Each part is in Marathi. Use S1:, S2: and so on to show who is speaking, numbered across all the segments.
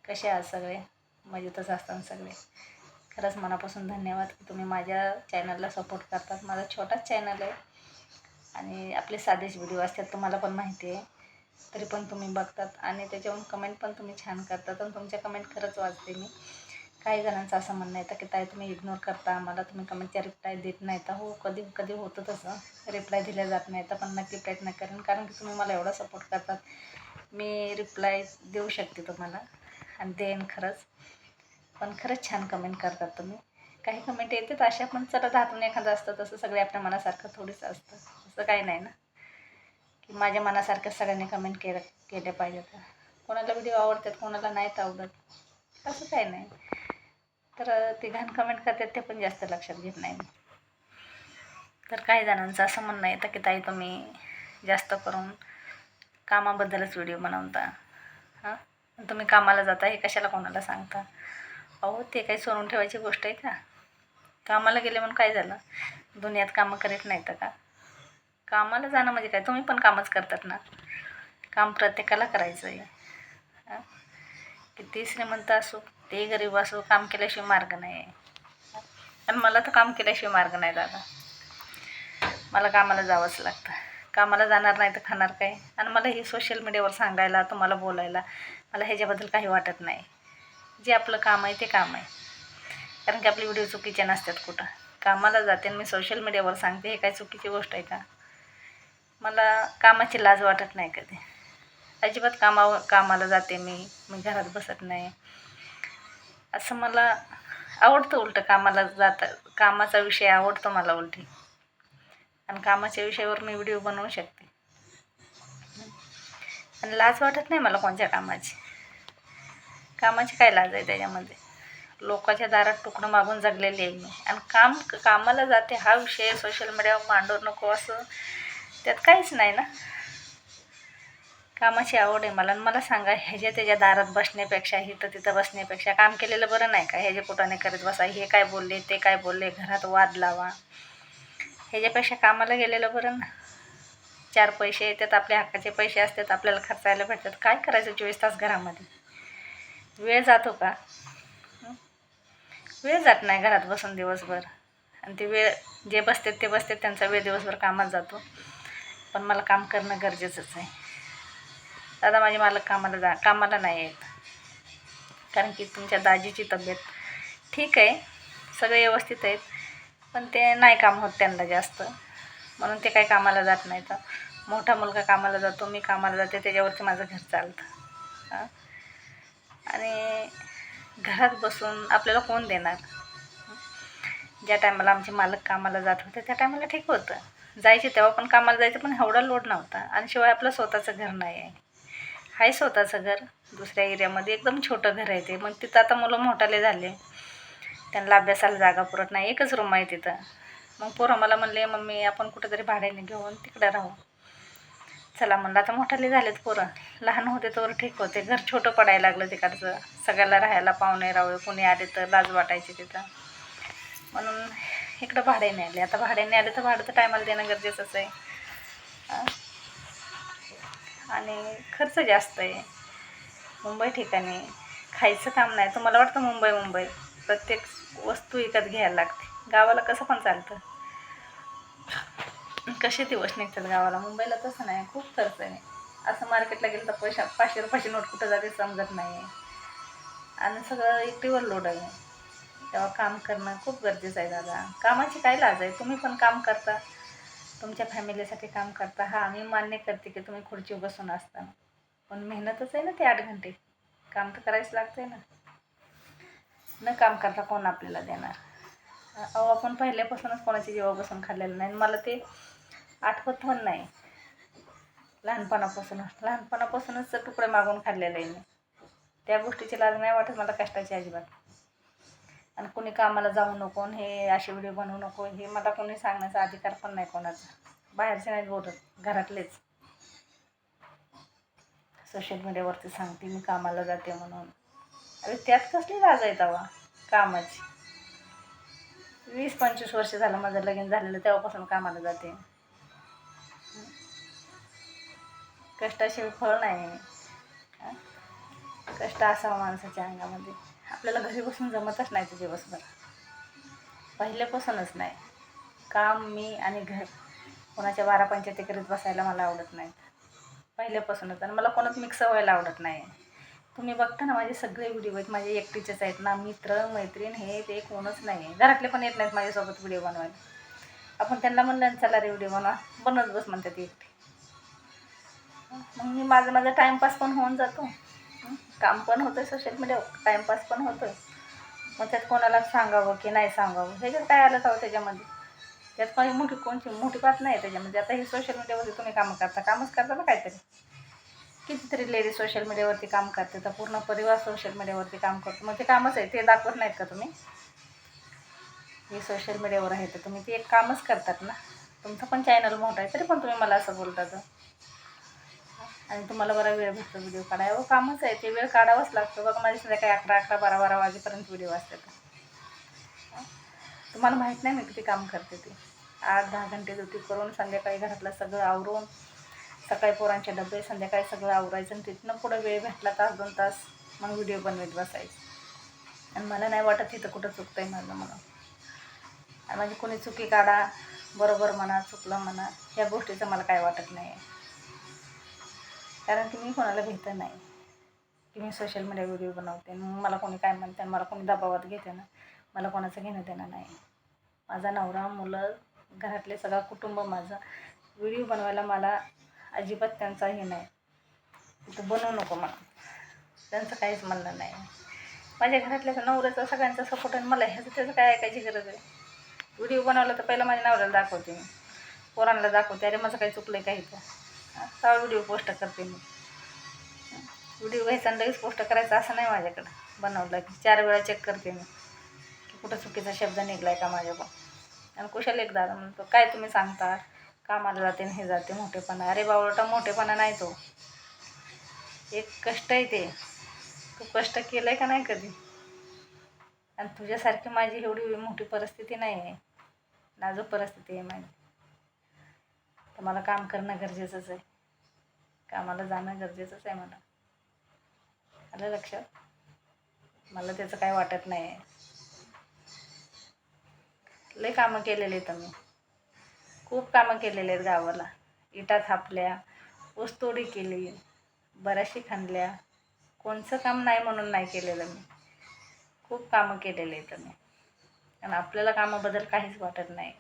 S1: कसे आहात सगळे? मजेतच असतात सगळे. खरंच मनापासून धन्यवाद की तुम्ही माझ्या चॅनलला सपोर्ट करतात. माझा छोटाच चॅनल आहे आणि आपले साधेच व्हिडिओ असतात, तुम्हाला पण माहिती आहे. तरी पण तुम्ही बघतात आणि त्याच्यावरून कमेंट पण तुम्ही छान करतात आणि तुमच्या कमेंट खरंच वाचते मी. काही जणांचं असं म्हणणं येतं की ताई तुम्ही इग्नोर करता, मला तुम्ही कमेंटचा रिप्लाय देत नाही तर. हो, कधी कधी होतं तसं, रिप्लाय दिल्या जात नाही तर, पण नक्की प्रयत्न करेन कारण की तुम्ही मला एवढा सपोर्ट करतात. मी रिप्लाय देऊ शकते तुम्हाला आणि देईन खरंच. पण खरंच छान कमेंट करतात तुम्ही. काही कमेंट येतात अशा, पण चला दहातून एखादं असतं, तसं सगळे आपल्या मनासारखं थोडीच असतं. असं काही नाही ना की माझ्या मनासारखं सगळ्यांनी कमेंट केले पाहिजेत. कोणाला व्हिडिओ आवडतात, कोणाला नाहीत आवडत, असं काही नाही. तर ते घाण कमेंट करतात ते पण जास्त लक्षात घेत नाही मी. तर काही जणांचं असं म्हणणं येतं की ताई तुम्ही जास्त करून कामाबद्दलच व्हिडिओ बनवता. हां, तुम्ही कामाला जाता हे कशाला कोणाला सांगता? अहो, ते काही सोडून ठेवायची गोष्ट आहे का? कामाला गेले म्हणून काय झालं? दुनियात कामं करीत नाहीत का? कामाला जाणं म्हणजे काय? तुम्ही पण कामच करतात ना. काम प्रत्येकाला करायचं आहे. हां, किती श्रीमंत असो, ते गरीब असो, काम केल्याशिवाय मार्ग नाही आहे. आणि मला तर काम केल्याशिवाय मार्ग नाही दादा. मला कामाला जावंच लागतं. कामाला जाणार नाही तर खाणार काय? आणि मला हे सोशल मीडियावर सांगायला, तुम्हाला बोलायला मला ह्याच्याबद्दल काही वाटत नाही. जे आपलं काम आहे ते काम आहे. कारण की आपले व्हिडिओ चुकीचे नसतात कुठं. कामाला जाते आणि मी सोशल मीडियावर सांगते, हे काय चुकीची गोष्ट आहे का? मला कामाची लाज वाटत नाही कधी. अजिबात कामाला जाते मी घरात बसत नाही. असं मला आवडतं. उलटं कामाला कामाचा विषय आवडतो मला उलटी. आणि कामाच्या विषयावर मी व्हिडिओ बनवू शकते. आणि लाज वाटत नाही मला कोणत्या कामाची. कामाची काय लाज आहे त्याच्यामध्ये? लोकांच्या दारात तुकडं मागून जगलेली आहे मी. आणि कामाला जाते हा विषय सोशल मीडियावर मांडू नको असं त्यात काहीच नाही ना. कामाची आवड आहे मला. आणि मला सांगा, ह्याच्या त्याच्या दारात बसण्यापेक्षा, इथं तिथं बसण्यापेक्षा काम केलेलं बरं नाही का? ह्याचे कुठाने करत बसा, हे काय बोलले ते काय बोलले, घरात वाद लावा. ह्याच्यापेक्षा कामाला गेलेलं बरं ना. 4 पैसे येतात, आपल्या हक्काचे पैसे असतात, आपल्याला खर्चायला भेटतात. काय करायचं 24 तास घरामध्ये? वेळ जातो का? वेळ जात नाही घरात बसून दिवसभर. आणि ते वेळ जे बसतात ते बसतात, त्यांचा वेळ दिवसभर कामात जातो. पण मला काम करणं गरजेचंच आहे. दादा माझे मालक कामाला नाही आहेत. कारण की तुमच्या दाजीची तब्येत ठीक आहे, सगळे व्यवस्थित आहेत, पण ते नाही काम होत त्यांना जास्त, म्हणून ते काही कामाला जात नाहीत. मोठा मुलगा कामाला जातो, मी कामाला जाते, त्याच्यावरती माझं घर चालतं. आणि घरात बसून आपल्याला कोण देणार? ज्या टायमाला आमचे मालक कामाला जात होते त्या टायमाला ठीक होतं. जायचे तेव्हा पण कामाला जायचं, पण एवढा लोड नव्हता. आणि शिवाय आपलं स्वतःचं घर नाही आहे स्वतःचं घर दुसऱ्या एरियामध्ये, एकदम छोटं घर आहे ते. मग तिथं आता मुलं मोठाले झाले, त्यांना अभ्यासाला जागा पुरत नाही, एकच रूम आहे तिथं. मग पोरं मला म्हणले, मम्मी आपण कुठेतरी भाड्याने घेऊन तिकडं राहू. चला म्हणलं, आता मोठाले झालेत पोरं, लहान होते तर ठीक होते. घर छोटं पडायला लागलं तिकडचं, सगळ्याला राहायला पाहुणे रावळे कोणी आले तर लाज वाटायची तिथं, म्हणून इकडं भाड्याने आले. आता भाड्याने आले तर भाडं तर टायमाला देणं गरजेचंच आहे. आणि खर्च जास्त आहे. मुंबई ठिकाणी खायचं काम नाही. तुम्हाला वाटतं मुंबई प्रत्येक वस्तू विकत घ्यायला लागते. गावाला कसं पण चालतं. कसे दिवस निघतात गावाला. मुंबईला तसं नाही, खूप खर्च आहे. असं मार्केटला गेलं तर 500 रुपयाची नोट कुठं जाते समजत नाही आहे. आणि सगळं एकटीवर लोड आहे. तेव्हा काम करणं खूप गरजेचं आहे दादा. कामाची काय लाज आहे? तुम्ही पण काम करता, तुमच्या फॅमिलीसाठी काम करता. हां, मी मान्य करते की तुम्ही खुर्ची बसून असता, पण मेहनतच आहे ना ते 8 घंटे. काम तर करायच लागतंय ना. न काम करता कोण आपल्याला देणार? अहो, आपण पहिल्यापासूनच कोणाची जेव्हा बसून खाल्लेलं नाही. मला ते आठवत पण नाही. लहानपणापासूनच तर तुकडे मागून खाल्लेलं आहे मी. त्या गोष्टीची लाज नाही वाटत मला, कष्टाची अजिबात. आणि कोणी कामाला जाऊ नको, हे असे व्हिडिओ बनवू नको, हे मला कोणी सांगण्याचा अधिकार पण नाही कोणाचा. बाहेरचे नाहीत बोलत, घरातलेच. सोशल मीडियावरती सांगते मी कामाला जाते म्हणून. अरे त्यात कसली लाज आहे तेव्हा कामाची? 20-25 वर्ष झालं माझं लगीन झालेलं, तेव्हापासून कामाला जाते. कष्टाशिवाय फळ नाही. कष्ट का असावं माणसाच्या अंगामध्ये. आपल्याला घरी बसून जमतच नाही ते दिवसभर, पहिल्यापासूनच नाही. काम मी आणि घर कोणाच्या 12 पंचायती करीत बसायला मला आवडत नाहीत पहिल्यापासूनच. आणि मला कोणात मिक्स व्हायला आवडत नाही. तुम्ही बघता ना माझे सगळे व्हिडिओ आहेत माझे एकटीचेच आहेत ना. मित्र मैत्रीण हे ते कोणच नाही आहे. घरातले पण येत नाहीत माझ्यासोबत व्हिडिओ बनवायला. आपण त्यांना म्हणलं चला रे व्हिडिओ बनवा, बनत बस म्हणतात ती एकटी. मग मी माझा टाईमपास पण होऊन जातो, काम पण होतं सोशल मीडियावर, टाईमपास पण होतो. मग त्यात कोणाला सांगावं की नाही सांगावं ह्याच्यात काय आलं का त्याच्यामध्ये. त्यात काही कोणची मोठी बात नाही त्याच्यामध्ये. आता हे सोशल मीडियावरती तुम्ही कामच करता ना काहीतरी. कितीतरी लेडीज सोशल मीडियावरती काम करते, तर पूर्ण परिवार सोशल मीडियावरती काम करतो. मग ते कामच आहे, ते दाखवत नाहीत का तुम्ही. हे सोशल मीडियावर आहे तर तुम्ही ते एक कामच करतात ना. तुमचं पण चॅनल मोठं आहे तरी पण तुम्ही मला असं बोलतात. आणि तुम्हाला बरा वेळ भेटतो व्हिडिओ काढायला. कामच आहे ते, वेळ काढावाच लागतो. बघा माझे संध्याकाळी 11, 12 वाजेपर्यंत व्हिडिओ असतात. तुम्हाला माहीत नाही मी किती काम करते ते. 8-10 घंटे ड्युटी करून संध्याकाळी घरातलं सगळं आवरून, सकाळी पोरांचे डबे, संध्याकाळी सगळं आवरायचं. आणि तिथनं पुढं वेळ भेटला 1-2 तास मग व्हिडिओ बनवत बसायचं. आणि मला नाही वाटत तिथं कुठं चुकतं आहे माझं म्हणून. आणि म्हणजे कोणी चुकी काढा, बरोबर म्हणा, चुकलं म्हणा, या गोष्टीचं मला काय वाटत नाही आहे. कारण की मी कोणाला भेटत नाही की मी सोशल मीडिया व्हिडिओ बनवते. मग मला कोणी काय म्हणते आणि मला कोणी दबावात घेते ना, मला कोणाचं घेणं देणं नाही. माझा नवरा, मुलं, घरातले सगळं कुटुंब माझं व्हिडिओ बनवायला मला अजिबात त्यांचा हे नाही, तिथं बनवू नको म्हणून त्यांचं काहीच म्हणणं नाही. माझ्या घरातल्या नवऱ्याचा सगळ्यांचा सपोर्ट आहे. मला त्याचं काय ऐकायची गरज आहे. व्हिडिओ बनवला तर पहिलं माझ्या नवऱ्याला दाखवते मी, पोरांना दाखवते, अरे माझं काही चुकलं आहे का इथं, तेव्हा व्हिडिओ पोस्ट करते मी. व्हिडिओ घ्यायचा आणि लगेच पोस्ट करायचं असं नाही माझ्याकडं. बनवलं की 4 वेळा चेक करते मी की कुठं चुकीचा शब्द निघला आहे का माझ्याकडून. आणि कुशाल एकदा म्हणतो काय तुम्ही सांगता, कामाला जाते हे जाते मोठेपणा. अरे बावळटा, मोठेपणा नाही तो, एक कष्ट आहे ते. तू कष्ट केलं आहे का नाही कधी. आणि तुझ्यासारखी माझी एवढी मोठी परिस्थिती नाही आहे, नाजूक परिस्थिती आहे माझी. तर मला काम करणं गरजेचंच आहे, कामाला जाणं गरजेचंच आहे मला. आलं लक्षात. मला त्याचं काय वाटत नाही आहे. लई कामं केलेले आहेत मी, खूप कामं केलेले आहेत गावाला. इटा थापल्या, ऊसतोडी केली, बऱ्याचशी खणल्या. कोणचं काम नाही म्हणून नाही केलेलं मी, खूप कामं केलेले आहेत मी. आणि आपल्याला कामाबद्दल काहीच वाटत नाही.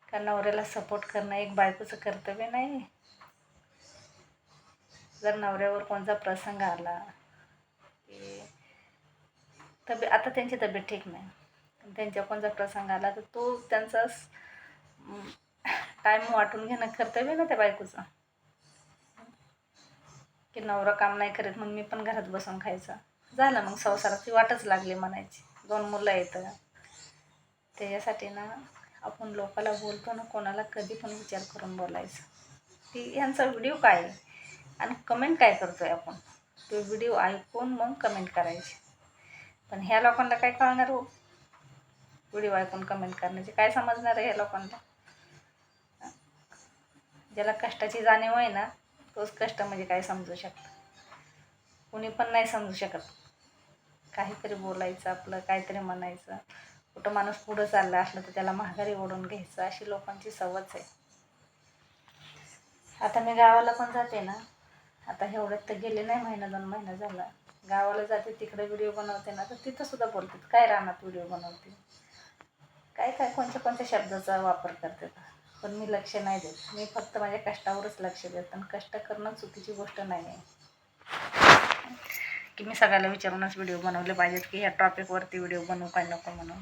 S1: कारण नवऱ्याला सपोर्ट करणं एक बायकोचं कर्तव्य नाही. जर नवऱ्यावर कोणता प्रसंग आला की आता त्यांची तब्येत ठीक नाही, त्यांच्या कोणता प्रसंग आला तर तो त्यांचा टाईम वाटून घेणं कर्तव्य ना त्या बायकोचं. की नवरा काम नाही करत मग मी पण घरात बसून खायचं, झालं मग संसाराची वाटच लागली म्हणायची. 2 मुलं येतं. त्याच्यासाठी ना आपण लोकाला बोलतो ना, कोणाला कधी पण विचार करून बोलायचं की ह्यांचा व्हिडिओ काय आहे आणि कमेंट काय करतो आहे आपण. तो व्हिडिओ ऐकून मग कमेंट करायची. पण ह्या लोकांना काय कळणार हो, व्हिडिओ ऐकून कमेंट करण्याचे काय समजणार आहे ह्या लोकांना. ज्याला कष्टाची जाणीव आहे ना, तोच कष्ट म्हणजे काय समजू शकतं. कुणी पण नाही समजू शकत. काहीतरी बोलायचं, आपलं काहीतरी म्हणायचं, कुठं माणूस पुढं चालला असलं तर त्याला माघारी ओढून घ्यायचं, अशी लोकांची सवयच आहे. आता मी गावाला पण जाते ना, आता एवढ्यात तर गेले नाही, 1-2 महिना झाला. गावाला जाते, तिकडे व्हिडिओ बनवते ना, तर तिथंसुद्धा बोलतात काय रानात व्हिडिओ बनवते, काय कोणत्या शब्दाचा वापर करते. पण मी लक्ष नाही देत. मी फक्त माझ्या कष्टावरच लक्ष देत. आणि कष्ट करणं चुकीची गोष्ट नाही आहे की मी सगळ्याला विचारूनच व्हिडिओ बनवले पाहिजेत की ह्या टॉपिकवरती व्हिडिओ बनवू काय नको म्हणून.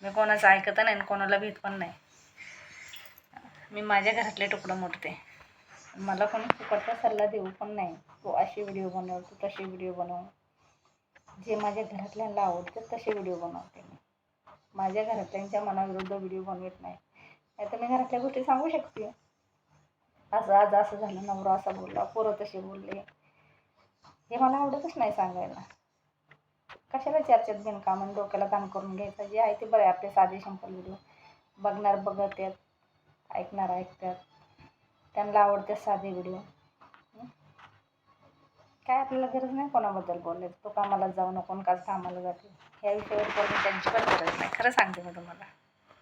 S1: मी कोणाचं ऐकत नाही आणि कोणाला भीत पण नाही. मी माझ्या घरातले तुकडं मोडते. मला कोणी फुकटचा सल्ला देऊ पण नाही, तू अशी व्हिडिओ बनव, तू तशी व्हिडिओ बनव. जे माझ्या घरातल्यांना आवडतात तसे व्हिडिओ बनवते मी. माझ्या घरातल्यांच्या मनाविरुद्ध व्हिडिओ बनवत नाही. नाही तर मी घरातल्या गोष्टी सांगू शकते, असं आज असं झालं, नवरा असा बोलला, पोरं तसे बोलले. हे मला आवडतच नाही सांगायला. कशाला चर्चेत बिनकाम आणि डोक्याला ताण करून घ्यायचं. जे आहे ते बरं आहे, आपले साधे सिंपल व्हिडिओ बघणार बघतात, ऐकणार ऐकतात, त्यांना आवडते साधे व्हिडिओ. काय आपल्याला गरज नाही कोणाबद्दल बोलायचं. तो कामाला जाऊ नको, काच कामाला जाते, ह्या विषयावर बोलण्याची अजिबात गरज नाही. खरं सांगते मी तुम्हाला.